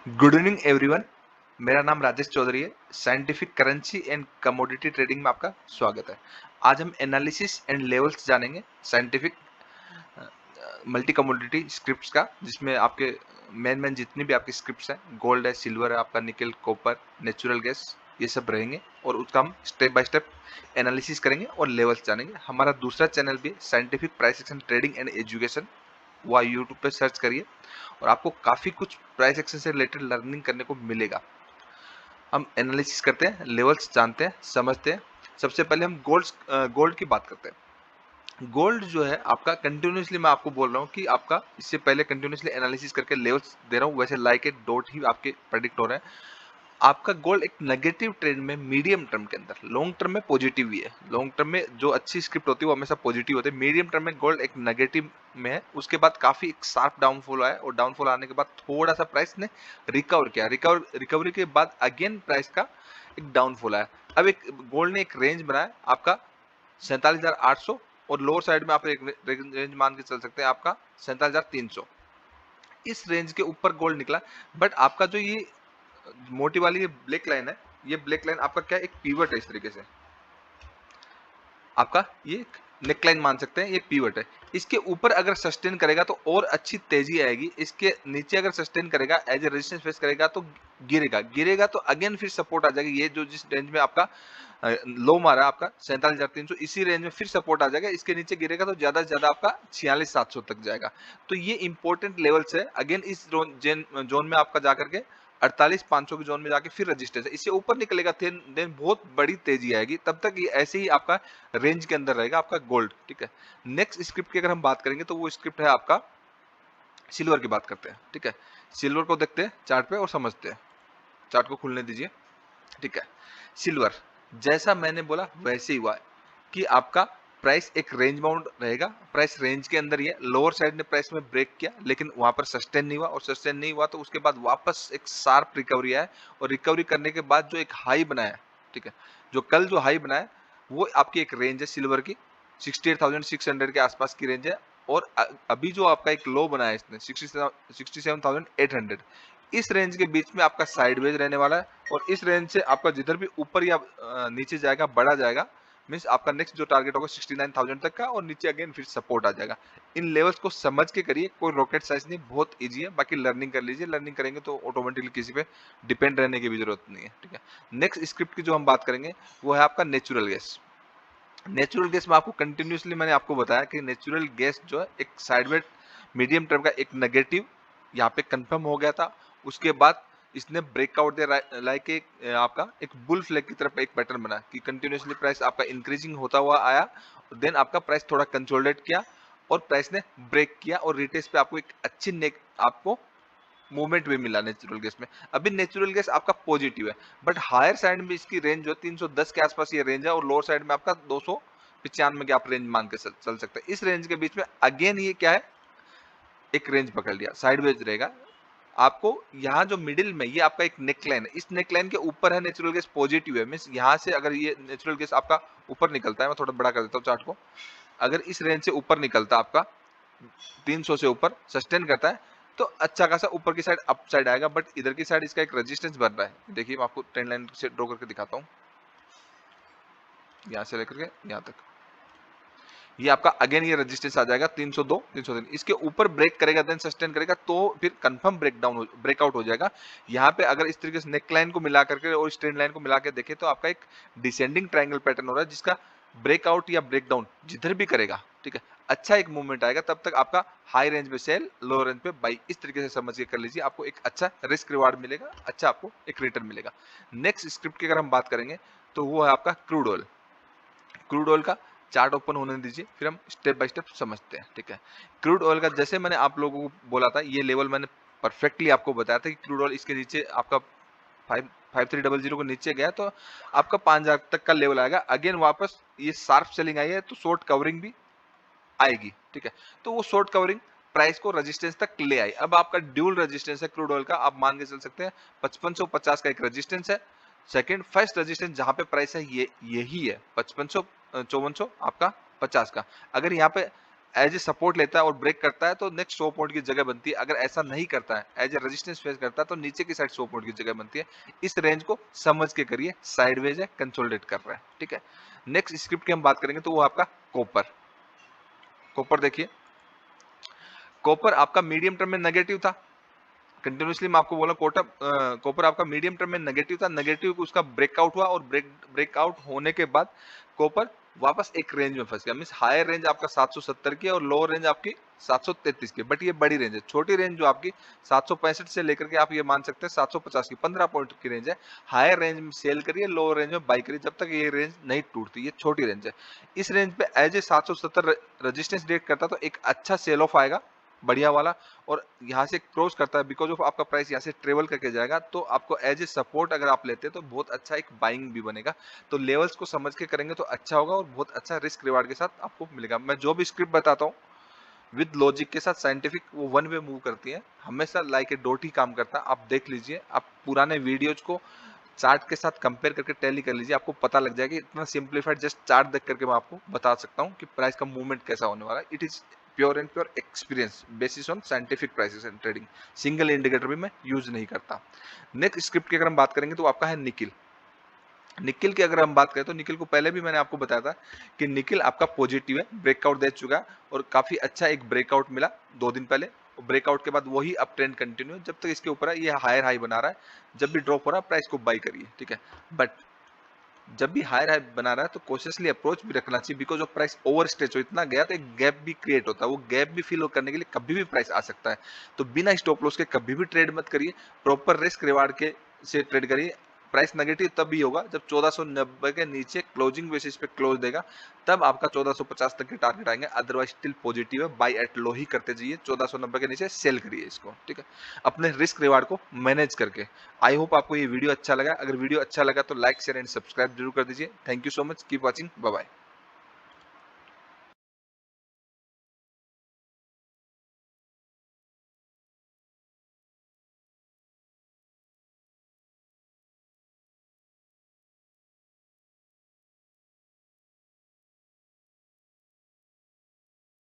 Good evening everyone. मेरा नाम राजेश चौधरी है। Scientific currency and commodity trading में आपका स्वागत है। आज हम एनालिसिस एंड लेवल्स जानेंगे साइंटिफिक मल्टी कमोडिटी स्क्रिप्ट्स का, जिसमें आपके मेन जितनी भी आपकी स्क्रिप्ट्स हैं, गोल्ड है, सिल्वर है, आपका निकल, कॉपर, नेचुरल गैस, ये सब रहेंगे और उसका हम स्टेप बाय स्टेप एनालिसिस करेंगे और लेवल्स जानेंगे। हमारा दूसरा चैनल भी scientific price action trading and education, वो यूट्यूब पे सर्च करिए और आपको काफी कुछ प्राइस एक्शन से रिलेटेड लर्निंग करने को मिलेगा। हम एनालिसिस करते हैं, लेवल्स जानते हैं, समझते हैं। सबसे पहले हम गोल्ड की बात करते हैं। गोल्ड जो है आपका कंटिन्यूसली, मैं आपको बोल रहा हूँ कि आपका इससे पहले कंटिन्यूसली एनालिसिस करके लेवल्स दे रहा हूँ, वैसे लाइक ए डॉट ही आपके प्रेडिक्ट हो रहे हैं। आपका गोल्ड एक नेगेटिव ट्रेंड में मीडियम टर्म के अंदर, लॉन्ग टर्म में पॉजिटिव ही है। लॉन्ग टर्म में जो अच्छी स्क्रिप्ट होती है वो हमेशा पॉजिटिव होती है। मीडियम टर्म में गोल्ड एक नेगेटिव में है। उसके बाद काफी एक शार्प डाउनफॉल आया और डाउनफॉल आने के बाद थोड़ा सा प्राइस ने रिकवर किया। रिकवरी के बाद अगेन प्राइस का एक डाउनफॉल आया। अब एक गोल्ड ने एक रेंज बनाया आपका 47,800 और लोअर साइड में आप एक रेंज मान के चल सकते हैं आपका 47,300। इस रेंज के ऊपर गोल्ड निकला, बट आपका जो ये मोटी वाली ये ब्लैक लाइन है, ये ब्लैक लाइन आपका क्या एक पीवट है। इस तरीके से आपका ये नेक लाइन मान सकते हैं, ये पीवट है। इसके ऊपर अगर सस्टेन करेगा तो और अच्छी तेजी आएगी। इसके नीचे अगर सस्टेन करेगा, एज ए रेजिस्टेंस फेस करेगा तो गिरेगा तो अगेन फिर सपोर्ट आ जाएगी। ये जो जिस रेंज में आपका लो मारा आपका 47,300, इसी रेंज में फिर सपोर्ट आ जाएगा। इसके नीचे गिरेगा तो ज्यादा से ज्यादा आपका 46,700 तक जाएगा। तो ये इंपॉर्टेंट लेवल्स है। अगेन इस जोन में आपका जाकर के 48,500 के जोन में जाके फिर रजिस्टेंस है। इससे ऊपर निकलेगा देन बहुत बड़ी तेजी आएगी। तब तक ये ऐसे ही आपका रेंज के अंदर रहेगा आपका गोल्ड। ठीक है, नेक्स्ट स्क्रिप्ट की अगर हम बात करेंगे तो वो स्क्रिप्ट है आपका सिल्वर की बात करते हैं। ठीक है, सिल्वर को देखते हैं चार्ट पे और समझते हैं। चार्ट को खुलने दीजिए। ठीक है, सिल्वर जैसा मैंने बोला वैसे ही हुआ है कि आपका प्राइस एक रेंज बाउंड रहेगा। प्राइस रेंज के अंदर ही है। लोअर साइड ने प्राइस में ब्रेक किया, लेकिन वहां पर सस्टेन नहीं हुआ और सस्टेन नहीं हुआ तो उसके बाद वापस एक शार्प रिकवरी आया और रिकवरी करने के बाद जो एक हाई बनाया, ठीक है, जो कल जो हाई बनाया वो आपकी एक रेंज है सिल्वर की, 68,600 के आसपास की रेंज है। और अभी जो आपका एक लो बनाया इसने 67,800, इस रेंज के बीच में आपका साइडवेज रहने वाला है। और इस रेंज से आपका जिधर भी ऊपर या नीचे जाएगा, बढ़ा जाएगा, मीन्स आपका नेक्स्ट जो टारगेट होगा 69,000 तक का, और नीचे अगेन फिर सपोर्ट आ जाएगा। इन लेवल्स को समझ के करिए, कोई रॉकेट साइंस नहीं, बहुत इजी है। बाकी लर्निंग कर लीजिए, लर्निंग करेंगे तो ऑटोमेटिकली किसी पे डिपेंड रहने की भी जरूरत नहीं है। ठीक है, नेक्स्ट स्क्रिप्ट की जो हम बात करेंगे वो है आपका नेचुरल गैस। नेचुरल गैस में आपको कंटिन्यूसली मैंने आपको बताया कि नेचुरल गैस जो है एक साइडवेज मीडियम टर्म का एक नेगेटिव यहाँ पे कंफर्म हो गया था। उसके बाद इसने ब्रेकआउट दे लाइक एक आपका एक बुल फ्लैग की तरफ एक पैटर्न बना कि कंटिन्यूसली प्राइस आपका इंक्रीजिंग होता हुआ आया और देन आपका प्राइस थोड़ा कंसोलिडेट किया और प्राइस ने ब्रेक किया और रिटेस्ट पे आपको एक अच्छी नेक आपको मूवमेंट भी मिला नेचुरल गैस में। अभी नेचुरल गैस आपका पॉजिटिव है, बट हायर साइड में इसकी रेंज जो 310 के आसपास ये रेंज है और लोअर साइड में आपका 295 के आप रेंज मान के चल सकते हैं। इस रेंज के बीच में अगेन ये क्या है, एक रेंज पकड़ लिया, साइडवेज रहेगा। आपको यहाँ जो मिडिल में ये आपका एक नेकलाइन है, इस नेकलाइन के ऊपर है नेचुरल गैस पॉजिटिव है। मींस यहाँ से अगर ये नेचुरल गैस आपका ऊपर निकलता है, मैं थोड़ा बड़ा कर देता हूँ चार्ट को, अगर इस रेंज से ऊपर निकलता है आपका 300 से ऊपर सस्टेन करता है तो अच्छा खासा ऊपर की साइड अप साइड आएगा। बट इधर की साइड इसका एक रेजिस्टेंस बन रहा है। देखिए मैं आपको ट्रेंड लाइन से ड्रॉ करके दिखाता हूँ, यहाँ से लेकर के यहाँ तक ये आपका अगेन ये रेजिस्टेंस आ जाएगा 302 303। इसके ऊपर ब्रेक करेगा देन सस्टेन करेगा तो फिर कंफर्म ब्रेकआउट हो जाएगा। यहाँ पे अगर इस तरीके से नेक लाइन को मिला करके और स्ट्रेट लाइन को मिला के देखें तो आपका एक डिसेंडिंग ट्रायंगल पैटर्न हो रहा है, जिसका ब्रेकआउट या ब्रेकडाउन जिधर भी करेगा, ठीक है, अच्छा एक मूवमेंट आएगा। तब तक आपका हाई रेंज में सेल, लो रेंज पे बाई, इस तरीके से समझ के कर लीजिए। आपको एक अच्छा रिस्क रिवार्ड मिलेगा, अच्छा आपको एक रिटर्न मिलेगा। नेक्स्ट स्क्रिप्ट की अगर हम बात करेंगे तो वो है आपका क्रूड ऑयल। क्रूड ऑयल का चार्ट ओपन होने दीजिए, फिर हम स्टेप बाय स्टेप समझते हैं। ठीक है, क्रूड ऑयल का जैसे मैंने आप लोगों को बोला था, ये लेवल मैंने परफेक्टली आपको बताया था कि क्रूड ऑयल इसके नीचे आपका 5300 को नीचे गया तो आपका 5000 तक का लेवल आएगा। अगेन वापस ये शार्प सेलिंग आई है तो शॉर्ट कवरिंग भी आएगी। ठीक है, तो वो शॉर्ट कवरिंग प्राइस को रेजिस्टेंस तक ले आई। अब आपका ड्यूल रेजिस्टेंस है क्रूड ऑयल का, आप मान के चल सकते हैं 5550 का एक रेजिस्टेंस है। सेकंड फर्स्ट रेजिस्टेंस जहां पे प्राइस है ये यही है 5500 5400 आपका 50 का। अगर यहाँ पे एज ए सपोर्ट लेता है और ब्रेक करता है तो नेक्स्ट 100 पॉइंट की जगह बनती है। अगर ऐसा नहीं करता है, एज ए रेजिस्टेंस फेस करता है तो नीचे की साइड 100 पॉइंट की जगह बनती है। इस रेंज को समझ के करिए, साइडवेज है, कंसोलिडेट कर रहा है, ठीक है। नेक्स्ट स्क्रिप्ट की हम बात करेंगे तो वो आपका कॉपर। कॉपर देखिए, कॉपर आपका मीडियम टर्म में नेगेटिव था, कंटिन्यूसली मैं आपको बोला कॉपर आपका मीडियम टर्म में नेगेटिव था, नेगेटिव उसका ब्रेकआउट हुआ और ब्रेकआउट होने के बाद कॉपर वापस एक रेंज में फंस गया। मींस हायर रेंज आपका 770 की है और लोअर रेंज आपकी 733 की, बट ये बड़ी रेंज है। छोटी रेंज जो आपकी 765 से लेकर के आप ये मान सकते हैं 750 की 15 पॉइंट की रेंज है। हायर रेंज में सेल करिए, लोअर रेंज में बाई करिए, जब तक ये रेंज नहीं टूटती। ये छोटी रेंज है। इस रेंज पे एज ए 770 रजिस्टेंस डेट करता तो एक अच्छा सेल ऑफ आएगा, बढ़िया वाला, और यहाँ से क्रॉस करता है बिकॉज ऑफ आपका प्राइस यहाँ से ट्रेवल करके जाएगा, तो आपको एज ए सपोर्ट अगर आप लेते हैं तो बहुत अच्छा एक बाइंग भी बनेगा। तो लेवल्स को समझ के करेंगे तो अच्छा होगा और बहुत अच्छा रिस्क रिवार्ड के साथ आपको मिलेगा। मैं जो भी स्क्रिप्ट बताता हूँ विद लॉजिक के साथ, साइंटिफिक, वो वन वे मूव करती है, हमेशा लाइक ए डॉट ही काम करता है। आप देख लीजिए, आप पुराने वीडियोज को चार्ट के साथ कंपेयर करके टैली कर लीजिए, आपको पता लग जाएगा। इतना सिंप्लीफाइड जस्ट चार्ट देख करके मैं आपको बता सकता हूँ कि प्राइस का मूवमेंट कैसा होने वाला है। It is pure and pure experience basis on scientific prices and trading. Single indicator भी मैं यूज नहीं करता। नेक्स्ट स्क्रिप्ट की अगर हम बात करेंगे तो आपका है निकिल। निकिल की अगर हम बात करें तो निकिल को पहले भी मैंने आपको बताया था कि निकिल आपका पॉजिटिव है, ब्रेकआउट दे चुका है और काफी अच्छा एक ब्रेकआउट मिला 2 दिन पहले। ब्रेकआउट के बाद वही अप ट्रेंड कंटिन्यू, जब तक इसके ऊपर है ये हायर हाई बना रहा है। जब भी ड्रॉप हो रहा है प्राइस को बाई करिए, ठीक है। बट जब भी हायर हाई बना रहा है तो कॉशियसली अप्रोच भी रखना चाहिए, because of price over stretch हो इतना गया तो एक गैप भी क्रिएट होता है। वो गैप भी फिल करने के लिए कभी भी प्राइस आ सकता है। तो बिना स्टॉप लॉस के कभी भी ट्रेड मत करिए, प्रॉपर रिस्क रिवार्ड के से ट्रेड करिए। प्राइस नेगेटिव तब भी होगा जब 1490 के नीचे क्लोजिंग बेसिस पे क्लोज देगा, तब आपका 1450 तक के टारगेट आएंगे। अदरवाइज स्टिल पॉजिटिव है, बाय एट लो ही करते जाइए, 1490 के नीचे सेल करिए इसको, ठीक है, अपने रिस्क रिवार्ड को मैनेज करके। आई होप आपको ये वीडियो अच्छा लगा। अगर वीडियो अच्छा लगा तो लाइक शेयर एंड सब्सक्राइब जरूर कर दीजिए। Thank you so much, keep watching, bye bye.